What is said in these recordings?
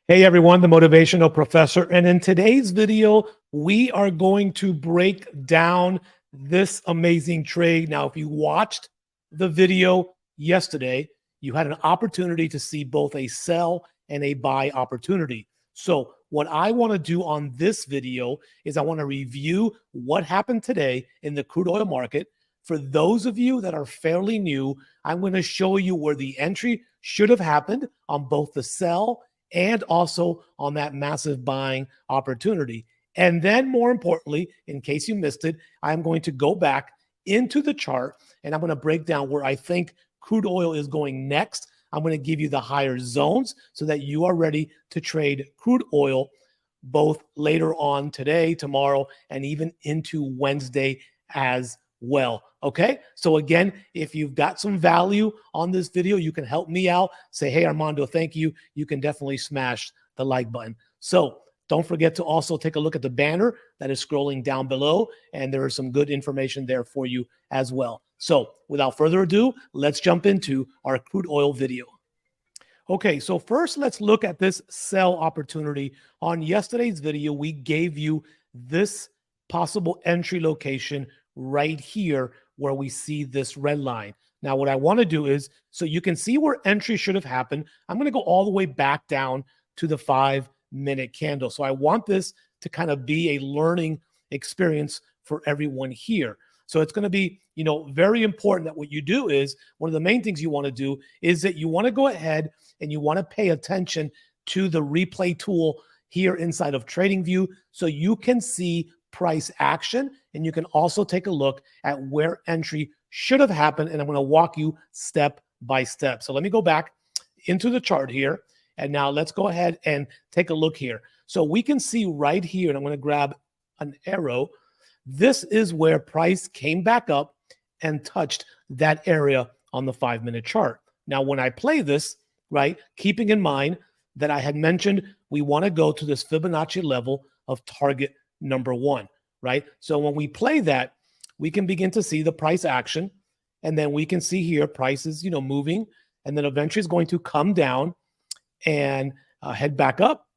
Hey everyone, the Motivational Professor. And in today's video, we are going to break down this amazing trade. Now, if you watched the video yesterday, you had an opportunity to see both a sell and a buy opportunity. So what I want to do on this video is I want to review what happened today in the crude oil market. For those of you that are fairly new, I'm going to show you where the entry should have happened on both the sell and also on that massive buying opportunity. And then more importantly, in case you missed it, I'm going to go back into the chart and I'm going to break down where I think crude oil is going next. I'm going to give you the higher zones so that you are ready to trade crude oil both later on today, tomorrow, and even into Wednesday as well. Okay. So again, if you've got some value on this video, you can help me out. Say, hey, Armando, thank you. You can definitely smash the like button. So don't forget to also take a look at the banner that is scrolling down below. And there is some good information there for you as well. So without further ado, let's jump into our crude oil video. Okay, so first let's look at this sell opportunity. On yesterday's video, we gave you this possible entry location right here where we see this red line. Now, what I want to do is, so you can see where entry should have happened, I'm going to go all the way back down to the 5-minute candle. So I want this to kind of be a learning experience for everyone here. So it's going to be, very important that what you do is, one of the main things you want to do is that you want to go ahead and you want to pay attention to the replay tool here inside of TradingView so you can see price action, and you can also take a look at where entry should have happened, and I'm going to walk you step by step. So let me go back into the chart here, and now let's go ahead and take a look here. So we can see right here, and I'm going to grab an arrow. This is where price came back up and touched that area on the 5-minute chart. Now, when I play this, right, keeping in mind that I had mentioned we want to go to this Fibonacci level of target number 1, right? So when we play that, we can begin to see the price action, and then we can see here prices, moving, and then eventually it's going to come down and head back up.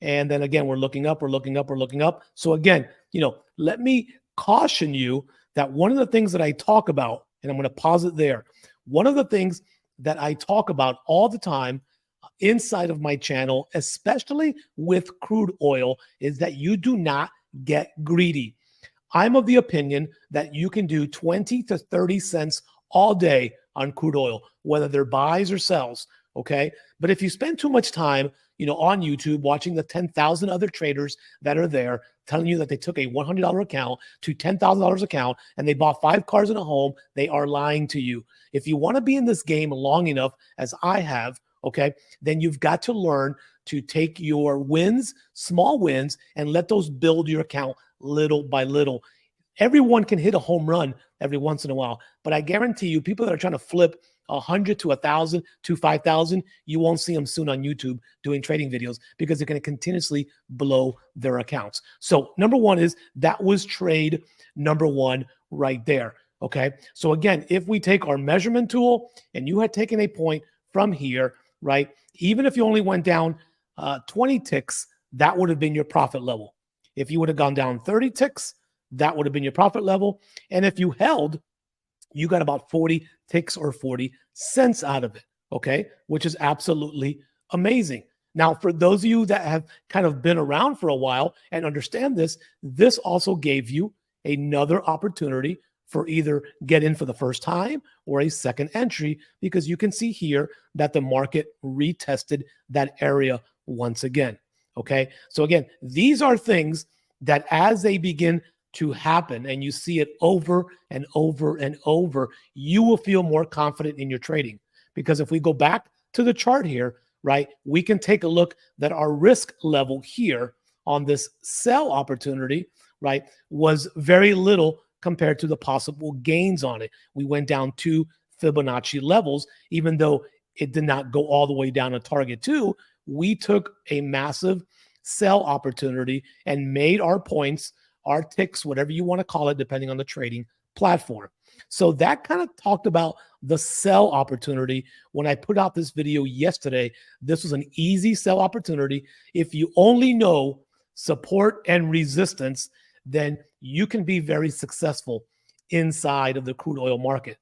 And then again, we're looking up, we're looking up, we're looking up. So again, let me caution you that one of the things that I talk about, and I'm going to pause it there. One of the things that I talk about all the time inside of my channel, especially with crude oil, is that you do not get greedy. I'm of the opinion that you can do 20 to 30 cents all day on crude oil, whether they're buys or sells. Okay. But if you spend too much time, on YouTube, watching the 10,000 other traders that are there telling you that they took a $100 account to $10,000 account and they bought 5 cars and a home, they are lying to you. If you want to be in this game long enough, as I have, okay, then you've got to learn to take your wins, small wins, and let those build your account little by little. Everyone can hit a home run every once in a while, but I guarantee you, people that are trying to flip 100 to 1,000 to 5,000, you won't see them soon on YouTube doing trading videos because they're going to continuously blow their accounts. So number one is that was trade number 1 right there. Okay. So again, if we take our measurement tool and you had taken a point from here, right, even if you only went down 20 ticks, that would have been your profit level. If you would have gone down 30 ticks, that would have been your profit level. And if you held, you got about 40 ticks or 40 cents out of it, okay, which is absolutely amazing. Now, for those of you that have kind of been around for a while and understand this, this also gave you another opportunity for either get in for the first time or a second entry, because you can see here that the market retested that area once again, okay? So again, these are things that as they begin to happen and you see it over and over and over, you will feel more confident in your trading. Because if we go back to the chart here, right, we can take a look that our risk level here on this sell opportunity, right, was very little compared to the possible gains on it. We went down 2 Fibonacci levels, even though it did not go all the way down to target 2. We took a massive sell opportunity and made our points, our ticks, whatever you want to call it, depending on the trading platform. So that kind of talked about the sell opportunity. When I put out this video yesterday, this was an easy sell opportunity. If you only know support and resistance, then you can be very successful inside of the crude oil market.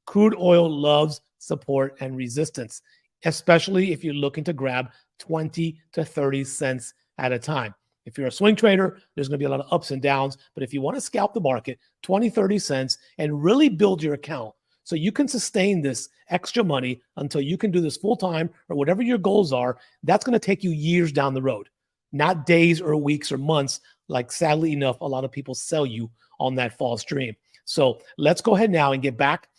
Crude oil loves support and resistance, especially if you're looking to grab 20 to 30 cents at a time. If you're a swing trader, there's going to be a lot of ups and downs. But if you want to scalp the market, 20, 30 cents and really build your account so you can sustain this extra money until you can do this full time or whatever your goals are, that's going to take you years down the road, not days or weeks or months, like sadly enough, a lot of people sell you on that false dream. So let's go ahead now and get back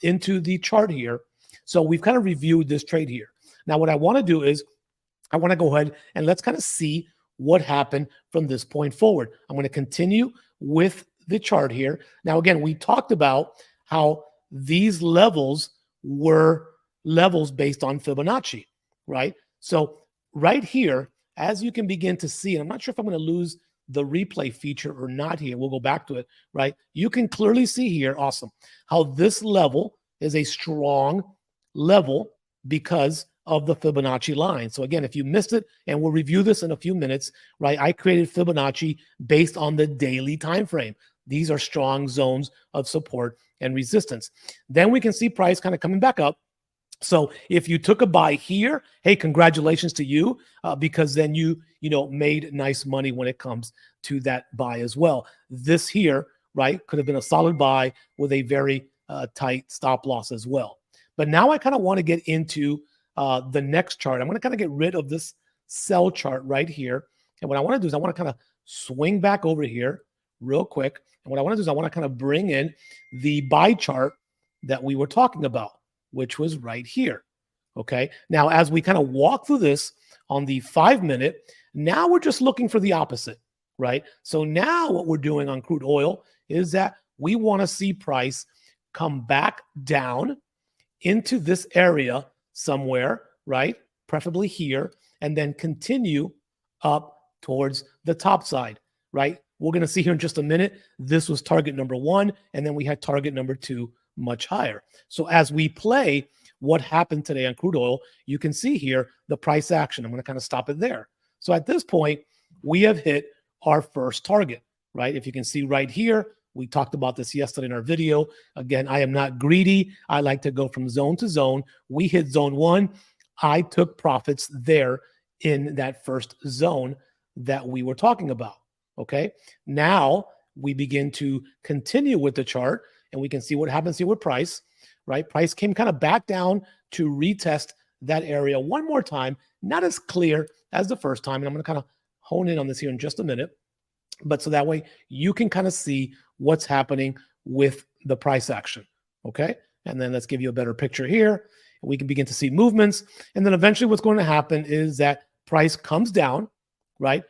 into the chart here. So we've kind of reviewed this trade here. Now, what I want to do is I want to go ahead and let's kind of see what happened from this point forward. I'm going to continue with the chart here. Now, again, we talked about how these levels were levels based on Fibonacci, right? So right here, as you can begin to see, and I'm not sure if I'm going to lose the replay feature or not here. We'll go back to it, right? You can clearly see here, awesome, how this level is a strong level because of the Fibonacci line. So again, if you missed it, and we'll review this in a few minutes, right? I created Fibonacci based on the daily time frame. These are strong zones of support and resistance. Then we can see price kind of coming back up. So if you took a buy here, hey, congratulations to you, because then you made nice money when it comes to that buy as well. This here, right, could have been a solid buy with a very tight stop loss as well. But now I kind of want to get into the next chart. I'm going to kind of get rid of this sell chart right here. And what I want to do is I want to kind of swing back over here real quick. And what I want to do is I want to kind of bring in the buy chart that we were talking about, which was right here. Okay. Now, as we kind of walk through this on the 5-minute, now we're just looking for the opposite, right? So now what we're doing on crude oil is that we want to see price come back down into this area somewhere, right? Preferably here, and then continue up towards the top side, right? We're going to see here in just a minute. This was target number 1, and then we had target number 2 much higher. So as we play what happened today on crude oil, you can see here the price action. I'm going to kind of stop it there. So at this point, we have hit our first target, right? If you can see right here, we talked about this yesterday in our video. Again, I am not greedy. I like to go from zone to zone. We hit zone 1. I took profits there in that first zone that we were talking about. Okay. Now we begin to continue with the chart and we can see what happens here with price, right? Price came kind of back down to retest that area one more time. Not as clear as the first time. And I'm going to kind of hone in on this here in just a minute. But so that way you can kind of see what's happening with the price action. Okay. And then let's give you a better picture here. We can begin to see movements. And then eventually what's going to happen is that price comes down, right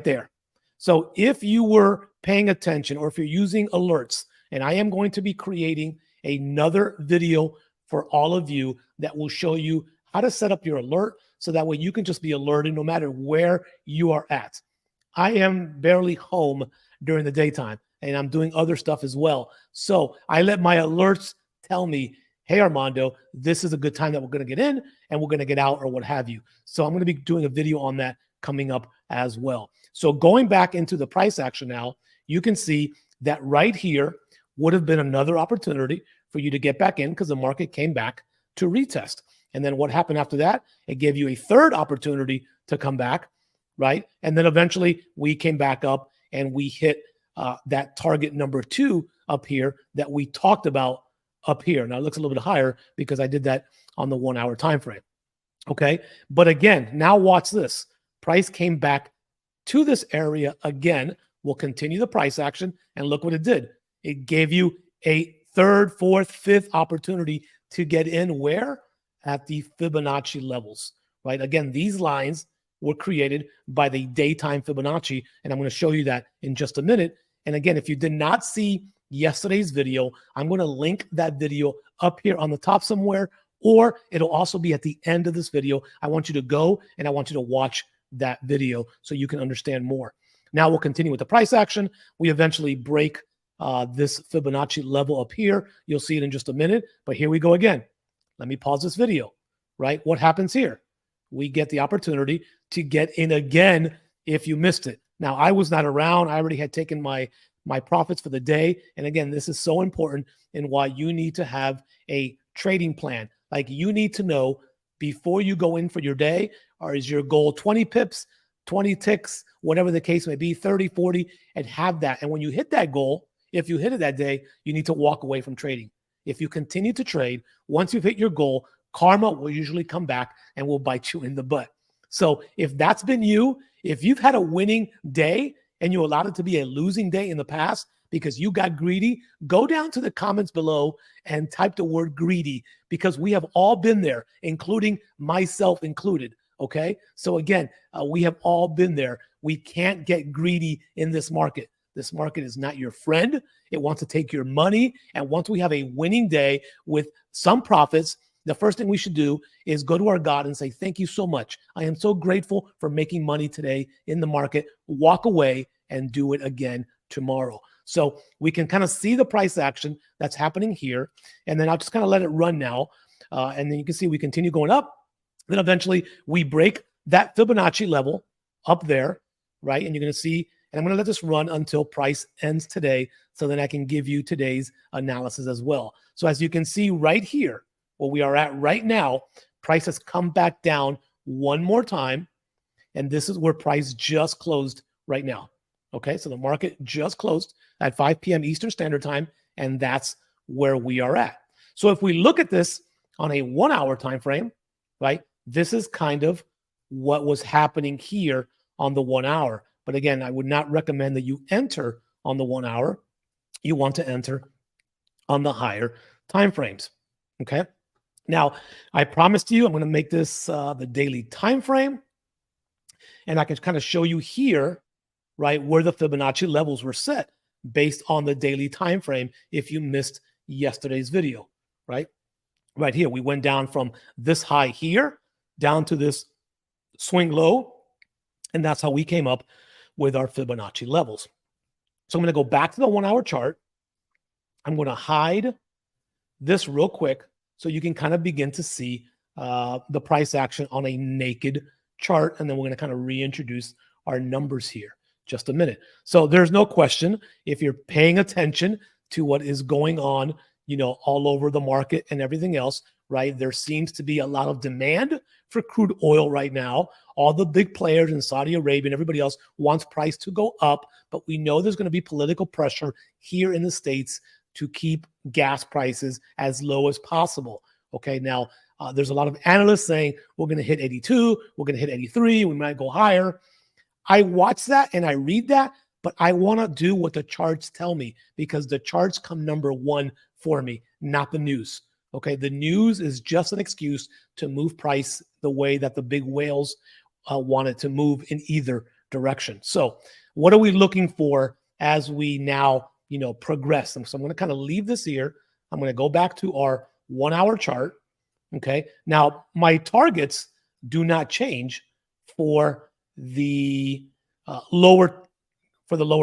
there. So if you were paying attention or if you're using alerts, and I am going to be creating another video for all of you that will show you how to set up your alert so that way you can just be alerted no matter where you are at. I am barely home during the daytime and I'm doing other stuff as well. So I let my alerts tell me, hey, Armando, this is a good time that we're going to get in and we're going to get out or what have you. So I'm going to be doing a video on that coming up as well. So going back into the price action now, you can see that right here would have been another opportunity for you to get back in because the market came back to retest. And then what happened after that? It gave you a third opportunity to come back, right? And then eventually we came back up and we hit that target number 2 up here that we talked about up here. Now it looks a little bit higher because I did that on the 1 hour time frame. Okay. But again, now watch this. Price came back to this area again. We'll continue the price action and look what it did. It gave you a third, fourth, fifth opportunity to get in where? At the Fibonacci levels, right? Again, these lines were created by the daytime Fibonacci, and I'm going to show you that in just a minute. And again, if you did not see yesterday's video, I'm going to link that video up here on the top somewhere, or it'll also be at the end of this video. I want you to go and I want you to watch that video so you can understand more. Now we'll continue with the price action. We eventually break this Fibonacci level up here. You'll see it in just a minute, but here we go again. Let me pause this video, right? What happens here? We get the opportunity to get in again if you missed it. Now, I was not around. I already had taken my profits for the day. And again, this is so important in why you need to have a trading plan. Like, you need to know before you go in for your day, or is your goal 20 pips, 20 ticks, whatever the case may be, 30, 40, and have that. And when you hit that goal, if you hit it that day, you need to walk away from trading. If you continue to trade, once you've hit your goal, karma will usually come back and will bite you in the butt. So if that's been you, if you've had a winning day and you allowed it to be a losing day in the past because you got greedy, go down to the comments below and type the word greedy, because we have all been there, including myself included. Okay. So again, we have all been there. We can't get greedy in this market. This market is not your friend. It wants to take your money. And once we have a winning day with some profits, the first thing we should do is go to our God and say, thank you so much. I am so grateful for making money today in the market. Walk away and do it again tomorrow. So we can kind of see the price action that's happening here. And then I'll just kind of let it run now. And then you can see we continue going up. Then eventually we break that Fibonacci level up there, right? And you're going to see, and I'm going to let this run until price ends today, so then I can give you today's analysis as well. So as you can see right here, where we are at right now, price has come back down one more time. And this is where price just closed right now. Okay, so the market just closed at 5 p.m. Eastern Standard Time, and that's where we are at. So if we look at this on a 1 hour time frame, right, this is kind of what was happening here on the 1 hour. But again, I would not recommend that you enter on the 1 hour. You want to enter on the higher time frames. Okay. Now, I promised you I'm going to make this the daily time frame, and I can kind of show you here, right, where the Fibonacci levels were set based on the daily time frame. If you missed yesterday's video, right here, we went down from this high here down to this swing low, and that's how we came up with our Fibonacci levels. So I'm going to go back to the 1 hour chart. I'm going to hide this real quick so you can kind of begin to see the price action on a naked chart. And then we're going to kind of reintroduce our numbers here. Just a minute. So there's no question, if you're paying attention to what is going on, you know, all over the market and everything else, right? There seems to be a lot of demand for crude oil right now. All the big players in Saudi Arabia and everybody else wants price to go up, but we know there's going to be political pressure here in the States to keep gas prices as low as possible. Okay, now there's a lot of analysts saying we're going to hit 82, we're going to hit 83, we might go higher. I watch that and I read that, but I want to do what the charts tell me, because the charts come number one for me, not the news. Okay, the news is just an excuse to move price the way that the big whales want it to move in either direction. So what are we looking for as we now, you know, progress? And so I'm going to kind of leave this here. I'm going to go back to our 1 hour chart. Okay, now my targets do not change for the lower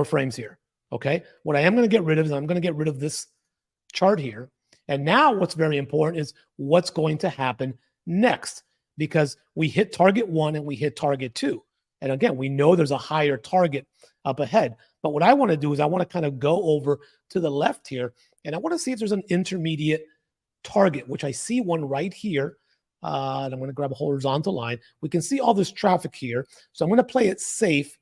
frames here. Okay, what I am going to get rid of is I'm going to get rid of this chart here. And now what's very important is what's going to happen next, because we hit target 1 and we hit target 2. And again, we know there's a higher target up ahead. But what I want to do is I want to kind of go over to the left here, and I want to see if there's an intermediate target, which I see one right here. And I'm going to grab a horizontal line. We can see all this traffic here. So I'm going to play it safe.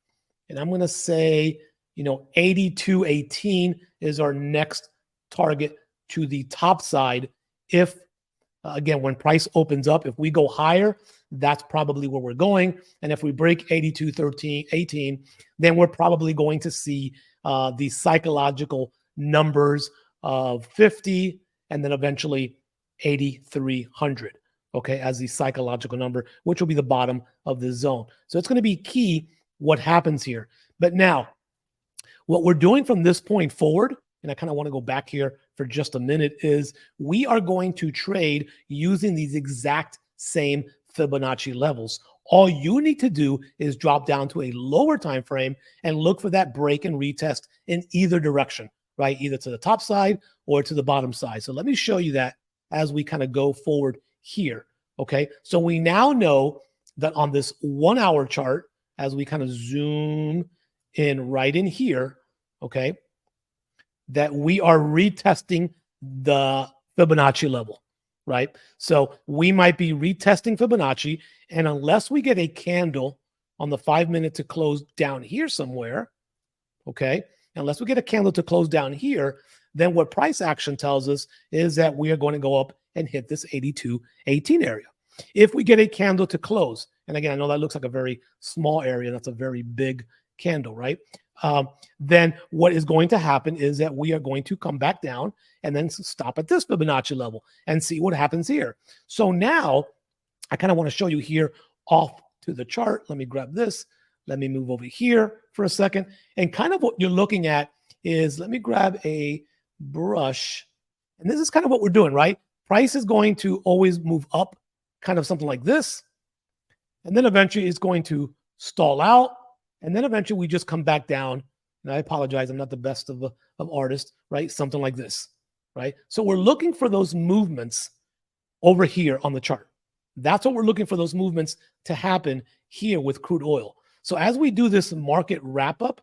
And I'm going to say, you know, 82.18 is our next target to the top side. If, again, when price opens up, if we go higher, that's probably where we're going. And if we break 82.18, then we're probably going to see the psychological numbers of 50 and then eventually 8,300. Okay, as the psychological number, which will be the bottom of the zone. So it's going to be key what happens here. But now, what we're doing from this point forward, and I kind of want to go back here for just a minute, is we are going to trade using these exact same Fibonacci levels. All you need to do is drop down to a lower time frame and look for that break and retest in either direction. right? Either to the top side or to the bottom side. So let me show you that as we kind of go forward here. Okay. So we now know that on this 1 hour chart, as we kind of zoom in right in here, okay, that we are retesting the Fibonacci level, right? So we might be retesting Fibonacci, and unless we get a candle on the 5 minute to close down here somewhere, okay, unless we get a candle to close down here, then what price action tells us is that we are going to go up and hit this 82.18 area. If we get a candle to close, and again, I know that looks like a very small area, that's a very big candle, right? Then what is going to happen is that we are going to come back down and then stop at this Fibonacci level and see what happens here. So now I kind of want to show you here off to the chart. Let me grab this. Let me move over here for a second. And kind of what you're looking at is, let me grab a brush. And this is kind of what we're doing, right? Price is going to always move up, kind of something like this. And then eventually it's going to stall out. And then eventually we just come back down. And I apologize, I'm not the best of artists, right? Something like this, right? So we're looking for those movements over here on the chart. That's what we're looking for, those movements to happen here with crude oil. So as we do this market wrap up,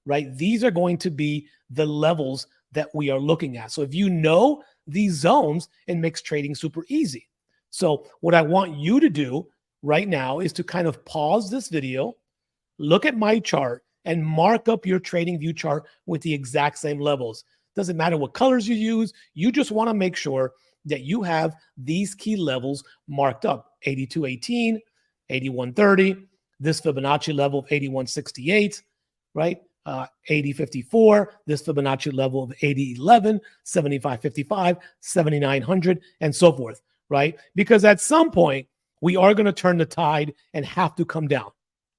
right, these are going to be the levels that we are looking at. So if you know these zones, it makes trading super easy. So what I want you to do right now is to kind of pause this video, look at my chart, and mark up your trading view chart with the exact same levels. Doesn't matter what colors you use. You just want to make sure that you have these key levels marked up: 82.18, 81.30, this Fibonacci level of 81.68, right? 80.54, this Fibonacci level of 80.11, 75.55, 7900, and so forth, right? Because at some point, we are going to turn the tide and have to come down,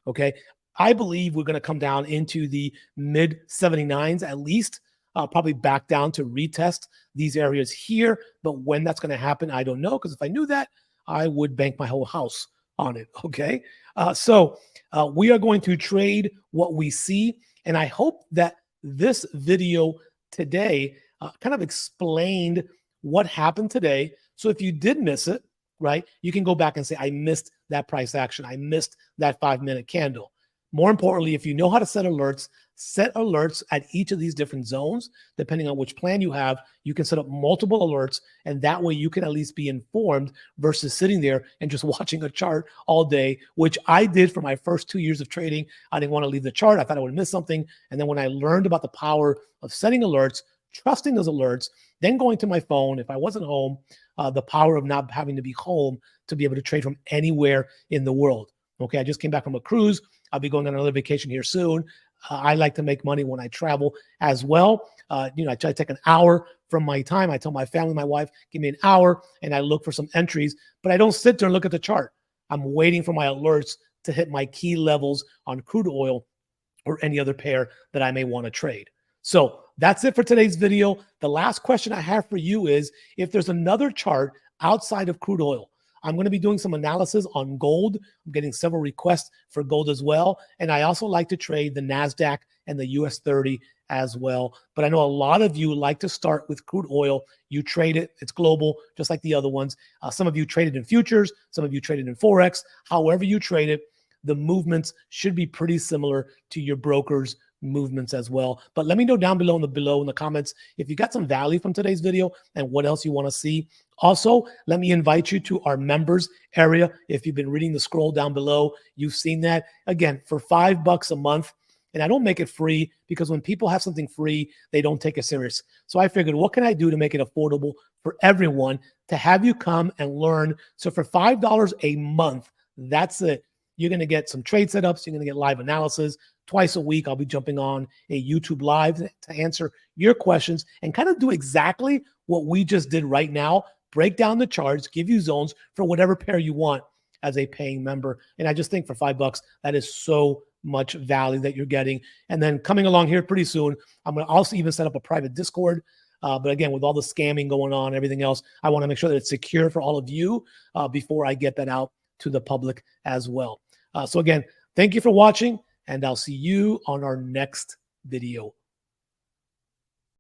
okay? I believe we're going to come down into the mid 79s at least, probably back down to retest these areas here. But when that's going to happen, I don't know, because if I knew that, I would bank my whole house on it, okay? So we are going to trade what we see. And I hope that this video today kind of explained what happened today. So if you did miss it, right, you can go back and say, I missed that price action. I missed that 5-minute candle. More importantly, if you know how to set alerts at each of these different zones. Depending on which plan you have, you can set up multiple alerts, and that way you can at least be informed versus sitting there and just watching a chart all day, which I did for my first 2 years of trading. I didn't want to leave the chart. I thought I would miss something. And then when I learned about the power of setting alerts, trusting those alerts, then going to my phone, if I wasn't home, the power of not having to be home to be able to trade from anywhere in the world. Okay, I just came back from a cruise. I'll be going on another vacation here soon. I like to make money when I travel as well. I try to take an hour from my time. I tell my family, my wife, give me an hour, and I look for some entries. But I don't sit there and look at the chart. I'm waiting for my alerts to hit my key levels on crude oil or any other pair that I may want to trade. So that's it for today's video. The last question I have for you is, if there's another chart outside of crude oil, I'm going to be doing some analysis on gold. I'm getting several requests for gold as well. And I also like to trade the NASDAQ and the US 30 as well. But I know a lot of you like to start with crude oil. You trade it. It's global, just like the other ones. Some of you trade it in futures. Some of you trade it in Forex. However you trade it, the movements should be pretty similar to your broker's movements as well. But let me know down below in the comments if you got some value from today's video and what else you want to see. Also, let me invite you to our members area. If you've been reading the scroll down below, you've seen that. Again, for $5 a month. And I don't make it free because when people have something free, they don't take it serious. So I figured, what can I do to make it affordable for everyone to have you come and learn? So for $5 a month, that's it. You're going to get some trade setups. You're going to get live analysis. Twice a week, I'll be jumping on a YouTube live to answer your questions and kind of do exactly what we just did right now. Break down the charts, give you zones for whatever pair you want as a paying member. And I just think for $5, that is so much value that you're getting. And then coming along here pretty soon, I'm going to also even set up a private Discord. But again, with all the scamming going on, everything else, I want to make sure that it's secure for all of you before I get that out to the public as well. So again, thank you for watching, and I'll see you on our next video.